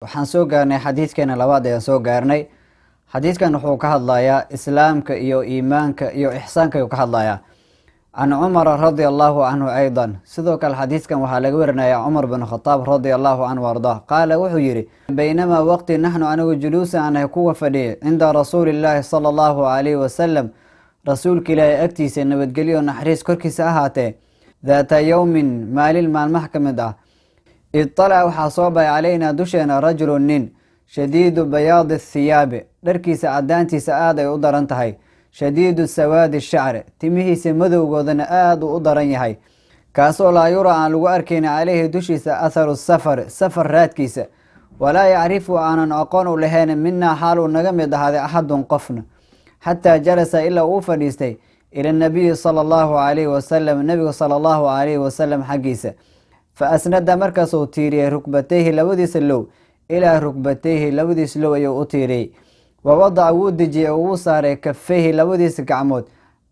waxaan soo gaarnay xadiidkeena labaad ayaan soo gaarnay. xadiidkan wuxuu ka hadlayaa islaamka iyo iimaanka iyo ixsaanka ayuu ka hadlayaa. can cumara radia allahu canhu aydan, sidoo kale xadiidkan waxaa laga warinayaa cumar bin khataab radia allahu canhu ardah. qaala wuxuu yidhi, baynamaa waqti naxnu anigu juluusan anahay kuwa fadhiya cinda rasuulillaahi sala allahu calayhi wasalam, rasuulka ilaahay agtiisa nabadgelyo naxariis korkiisa ahaatee, daata yowmin maalin maalmaha ka mid ah, idalaca waxaa soo bay calaynaa dusheena rajulu nin shadiidu bayaadi thiyaabi, dharkiisa cadaantiisa aad ay u daran tahay, shadiidu sawaadi shacri, timihiisa madowgoodana aad uu u daran yahay, kaasoo laa yura aan lagu arkayna caleyhi dushiisa atharu safari, safar raadkiisa, walaa yacrifu aanan aqoon u lahayn minaa xaal uu naga mid ahaaday axadun qofna, xataa jalasa ilaa uu fadhiistay ila nabiyi sala allahu calayhi wasalam, nabiga sala allahu calayhi wasalam xaggiisa, fa asnada markaasuu tiiriyey rukbatayhi labadiisa low ilaa rukbatayhi labadiis low ayuu u tiiriyey, wa wadaca wuu dejiyey oo wuu saaray kafayhi labadiisa gacmood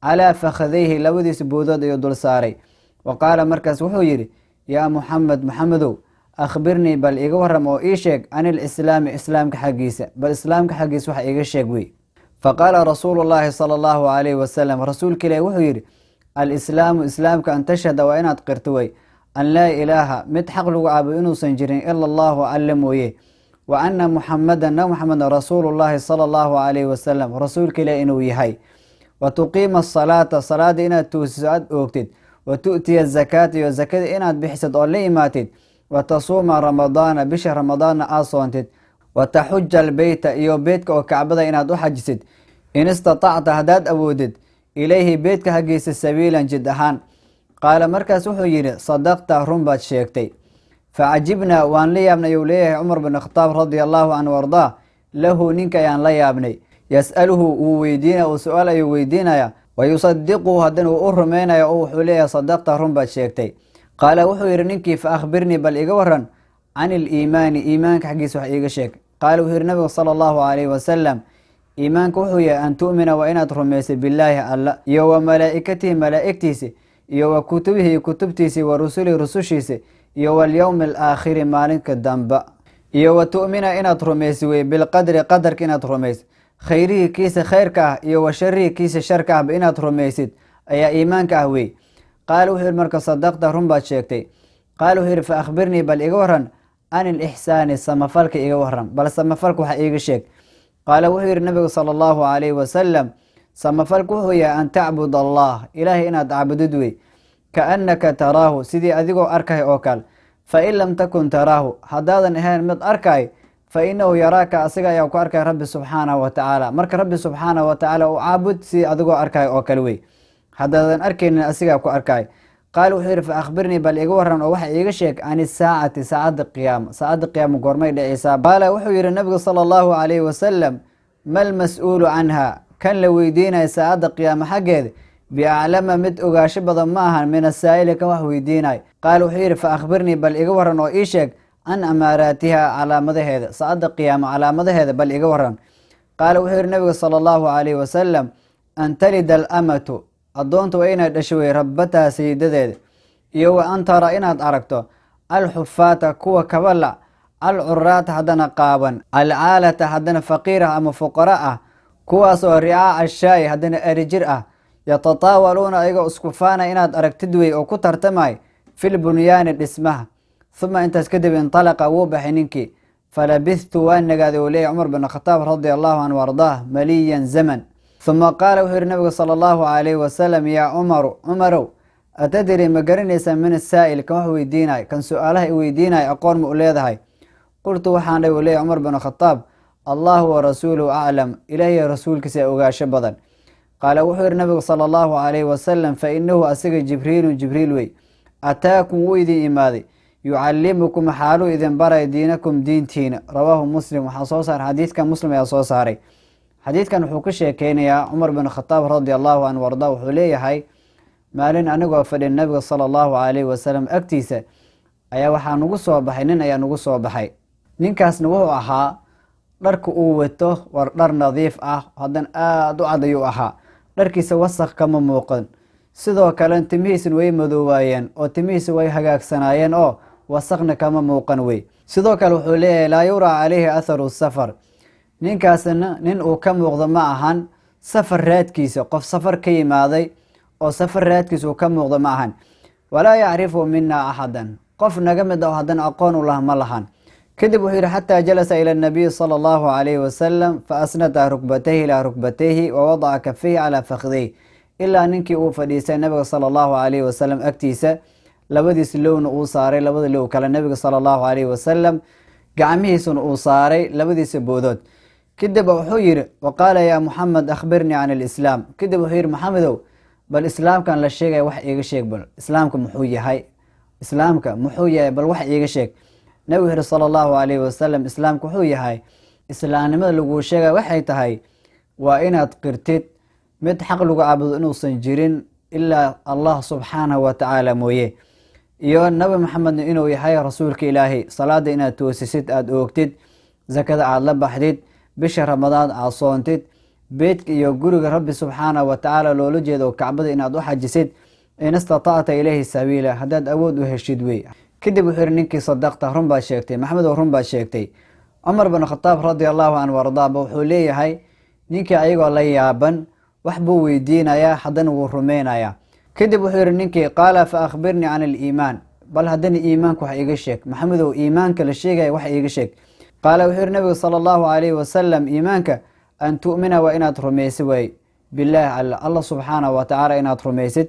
calaa fakhadayhi labadiisa boodood ayuu dul saaray, wa qaala markaas wuxuu yidhi, yaa muxamed muxamedow, akhbirnii bal iga waram oo ii sheeg can ilislaami islaamka xaggiisa, bal islaamka xaggiisa waxa iga sheeg wey. faqaala rasuulu llaahi sala allahu calayhi wasalam, rasuulka ilaahi wuxuu yidhi, alislaamu islaamka an tashhada waa inaad qirto wey, an laa ilaaha mid xaq lagu caabudo inuusan jirin ila allahu alle mooye, wa ana muxamadan nabi muxameda rasuulullaahi sala allahu calayhi wasalam, rasuulka ilaahi inuu yahay, wa tuqiima asalaata salaada inaad toosiso aad oogtid, wa tu'tiya zakaata iyo zakada inaad bixisad oo la imaatid, wa tasuuma ramadaana bisha ramadaanna aad soontid, wa taxuja albeyta iyo beedka oo kacbada inaad u xajisid, in istatacta haddaad awoodid ilayhi beedka xaggiisa sabiilan jid ahaan. qaala markaas wuxuu yidhi, sadaqta run baad sheegtay. facajibnaa waan la yaabnay ayuu leeyahay cumar bin khataab radia allahu canhu ardaa, lahu ninka ayaan la yaabnay, yas'aluhu wuu weydiinaya uu su-aal ayuu weydiinaya, wa yusadiquhu haddana uu u rumaynaya oo wuxuu leeyahay sadaqta run baad sheegtay. qaala wuxuu yidhi ninkii, fa akhbirnii bal iga waran can iliimaani iimaanka xaggiisa wax iiga sheeg. qaala wuxuu yidhi nabigu sala allahu calayhi wasalam, iimaanka wuxuu yahay an tu'mina waa inaad rumaysay bilaahi alla iyo wa malaa'ikatihi malaa'igtiisa iyo wa kutubihi kutubtiisi wa rusulihi rusushiisa iyo walyowmi alaakhiri maalinka damba, iyo wa tu'mina inaad rumaysid wey bilqadri qadarka inaad rumaysid, khayrihi kiisa khayrka ah iyo wa sharihi kiisa sharka ahba inaad rumaysid ayaa iimaanka ah wey. qaala wuxuu yidhi marka, sadaqta run baad sheegtay. qaala wuxuu yidhi, fa akhbirnii bal iga waran can ilixsaani samafalka iga waran, bal samafalka waxa iiga sheeg. qaala wuxuu yidhi nabigu sala allahu calayhi wasalam, samafalku wuxuu yahay an tacbud allah, ilaahay inaad caabudid wey, kaannaka taraahu sidii adigoo arkay oo kale, fain lam takun taraahu haddaadan ahayn mid arkay, fa inahu yaraaka asiga ayaa ku arkay rabbi subxaanahu wa tacaala, marka rabbi subxaanahu wa tacaala u caabud sidii adigoo arkay oo kale wey, haddaadan arkaynin asigaa ku arkay. qaala wuxuu yidhi, fa akhbirnii bal iga waran oo waxa iiga sheeg can isaacati saacadda qiyaama, saacadda qiyaama goormay dhacaysaa. qaala wuxuu yidhi nabigu sala allahu calayhi wasalam, mal mas-uulu canha, kan la weydiinaya saacadda qiyaama xaggeeda, biaclama mid ogaasho badan ma ahan min asaa'ili kan wax weydiinay. qaala wuxuu yidhi, fa akhbirnii bal iga waran oo ii sheeg can amaaraatiha calaamadaheeda, saacadda qiyaama calaamadaheeda bal iga waran. qaala wuxuu yidhi nabigu sala allahu calayhi wasalam, an talida alamatu, addoonta waa inaad dhasho wey rabbataha sayidadeeda, iyo wa an tara inaad aragto alxufaata kuwa kabala, alcuraata haddana qaaban, alcaalata haddana faqiirah ama fuqara ah, kuwaas oo ricaaca shaa'i haddana erijir ah, yatataawaluuna ayagoo iskufaana inaad aragtid wey oo ku tartamay fil bunyaani dhismaha. uma intaas kadib intalaqa wuu baxay ninkii, falabithtu waan nagaaday uu leeyahy cumar bin khataab radia allahu canhu ardaah maliyan zaman. uma qaala wuxuu yidhi nabigu sala allahu calayhi wasalam, yaa cumaru cumarow, atadri ma garanaysaa min asaa'il kan wax weydiinay, kan su-aalaha i weydiinay aqoon ma u leedahay. qultu waxaan dhahy uu leeyahy cumar bin khataab, allahu wa rasuuluhu aclam, ilaahiy rasuulkiisa ogaasho badan. qaala wuxuu yidhi nabigu sala allahu calayhi wasalam, fa inahu asiga jibriilun jibriil wey, ataakum wuu idin imaaday, yucallimukum xaaluu idin baray diinakum diintiina. rawaahu muslim, waxaa soo saaray xadiidkan muslim ayaa soo saaray. xadiidkan wuxuu ka sheekeynayaa cumar bin khataab radia allahu canhu ardaa, wuxuu leeyahay maalin anigoo fadhin nabiga sala allahu calayhi wasalam agtiisa ayaa waxaa nugu soo baxay nin ayaa nugu soo baxay. ninkaasna wuxuu ahaa dharka uu wato war dhar nadiif ah, haddana aada u cad ayuu ahaa, dharkiisa wasaq kama muuqan, sidoo kale timihiisna way madoowaayeen oo timihiisa way hagaagsanaayeen oo wasaqna kama muuqan wey. sidoo kale wuxuu leeyahay laa yuraa calayhi atharu safar, ninkaasna nin uu ka muuqdo ma ahan safar raadkiisa, qof safar ka yimaaday oo safar raadkiisa uu ka muuqdo ma ahan. walaa yacrifu mina axadan, qof naga mid oo haddana aqoon u lah ma lahan. kadib wuxuu yihi xataa jalasa ila nabiyi sala allahu calayhi wasalam faasnada rukbatayhi ilaa rukbatayhi wawadaca kafayhi calaa fakhdayh, ilaa ninkii uu fadhiistay nabiga sala allahu calayhi wasalam agtiisa, labadiis lowna uu saaray labada low kale nabiga sala allahu calayhi wasalam, gacmihiisuna uu saaray labadiisa boodood. kadib wuxuu yihi waqaala yaa muxamed akhbirnii can alislaam, kadib wuxuu yihi maxamedow bal islaamkan la sheegaya wax iiga sheeg, bal islaamka muxuu yahay, islaamka muxuu yahay, bal wax iiga sheeg. nabigu wuxu yihi sala allahu calayhi wasalam islaamka wuxuu yahay, islaamnimada laguu sheegaya waxay tahay waa inaad qirtid mid xaq lagu caabudo inuusan jirin ilaa allah subxaanahu watacaala mooye, iyo nabi maxamedna inuu yahay rasuulka ilaahay, salaada inaad toosisid aada oogtid, zakada aada la baxdid, bisha ramadaan aada soontid, beydka iyo guriga rabbi subxaanahu watacaala loola jeedo kacbada inaad u xajisid, in istatacta ilayhi sabiila, haddaad awood u heshid wey. kadib wuxuu yihi ninkii sadaqta, run baad sheegtay maxamedow, run baad sheegtay. cumar bin khataab radi allahu canhu ardaaba wuxuu leeyahay ninkii ayagoo la yaaban wax buu weydiinayaa, haddana wuu rumaynayaa. kadib wuxuu yihi ninkii qaala fa akhbirnii can aliimaan, bal haddana iimaanka wax iiga sheeg maxamedow, iimaanka la sheegaya wax iiga sheeg. qaala wuxuu yihi nabigu sala allahu calayhi wasalam iimaanka an tu'mina waa inaad rumaysid way bilaahi allah subxaanahu watacaala, inaad rumaysid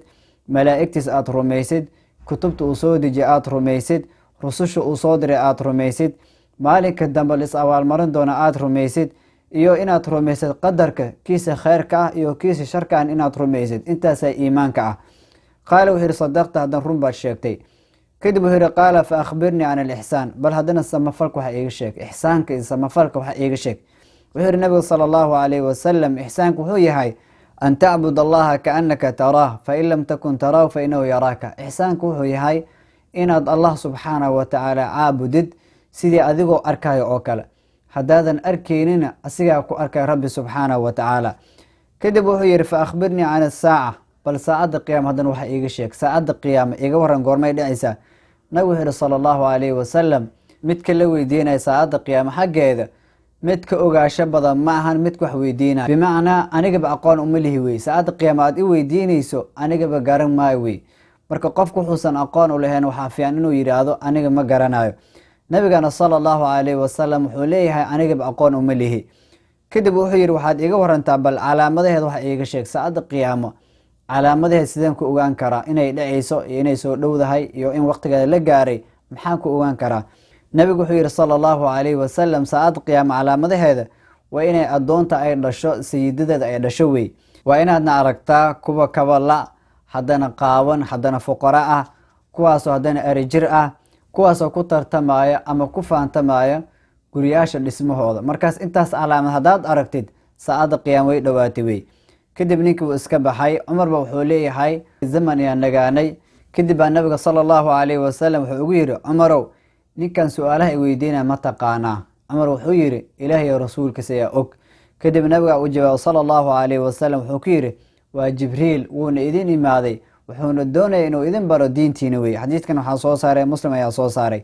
malaa'igtiis aada rumaysid, kutubta uu soo dejiye aada rumaysid, rususha uu soo diray aada rumaysid, maalinka dambe lis abaalmarin doona aada rumaysid, iyo inaad rumaysid qadarka kiisa kheyrka ah iyo kiisa sharka ah inaad rumaysid, intaasaa iimaanka ah. qaala wuxuu yihi sadaqta, haddana run baad sheegtay. kadib wuxuu yihi qaala fa akhbirnii can alixsaan, bal haddana samafalka waxa iiga sheeg, ixsaanka iyo samafalka waxa iiga sheeg. wuxuu yihi nabigu sala allahu calayhi wasalam ixsaanka wuxuu yahay an tacbud allaha kaanaka taraah fain lam takun taraahu fainahu yaraaka. ixsaanka wuxuu yahay inaad allah subxaanahu watacaala caabudid sidii adigoo arkayo oo kale, haddaadan arkaynina asigaa ku arkay rabbi subxaanahu watacaala. kadib wuxuu yihi fa akhbirnii can asaaca, bal saacadda qiyaama haddana waxa iiga sheeg, saacadda qiyaama iga waran goormay dhacaysaa. nabigu wuxuu yihi sala allahu calayhi wasalam midka la weydiinaya saacadda qiyaama xaggeeda midka ogaasho badan ma ahan midka wax weydiinaya, bimacnaa anigaba aqoon uma lihi wey, saacadda qiyaama aad i weydiinayso anigaba garan maayo wey. marka qofku wuxuusan aqoon u lahayn waxaa fiican inuu yidhaahdo aniga ma garanayo. nabigana sala allahu calayhi wasalam wuxuu leeyahay anigaba aqoon uma lihi. kadib wuxuu yihi waxaad iga warantaa bal calaamadaheed waxa iiga sheeg, saacadda qiyaamo calaamadaheed sideen ku ogaan karaa inay dhacayso iyo inay soo dhowdahay iyo in waqtigeeda la gaaray, maxaan ku ogaan karaa. nabigu wuxuu yihi sala allahu calayhi wasalam saacadda qiyaamo calaamadaheeda waa inay addoonta ay dhasho sayidadeeda ay dhasho wey, waa inaadna aragtaa kuwa kabala, haddana qaawan, haddana fuqara ah, kuwaasoo haddana erijir ah, kuwaasoo ku tartamaya ama ku faantamaya guriyaasha dhismahooda. markaas intaas calaamad haddaad aragtid saacadda qiyaamo way dhowaatay wey. kadib ninkii wuu iska baxay. cumarba wuxuu leeyahay zaman ayaa nagaanay. kadib baa nabiga sala allahu calayhi wasalam wuxuu ugu yihi cumarow ninkan su-aalaha i weydiinaya ma taqaanaa. cumar wuxuu yihi ilaahiyo rasuulkiisa ayaa og. kadib nabiga u jawaab sala allahu calayhi wasalam wuxuu ku yihi waa jibriil, wuuna idin imaaday, wuxuuna doonaya inuu idin baro diintiina wey. xadiidkan waxaa soo saaray muslim ayaa soo saaray.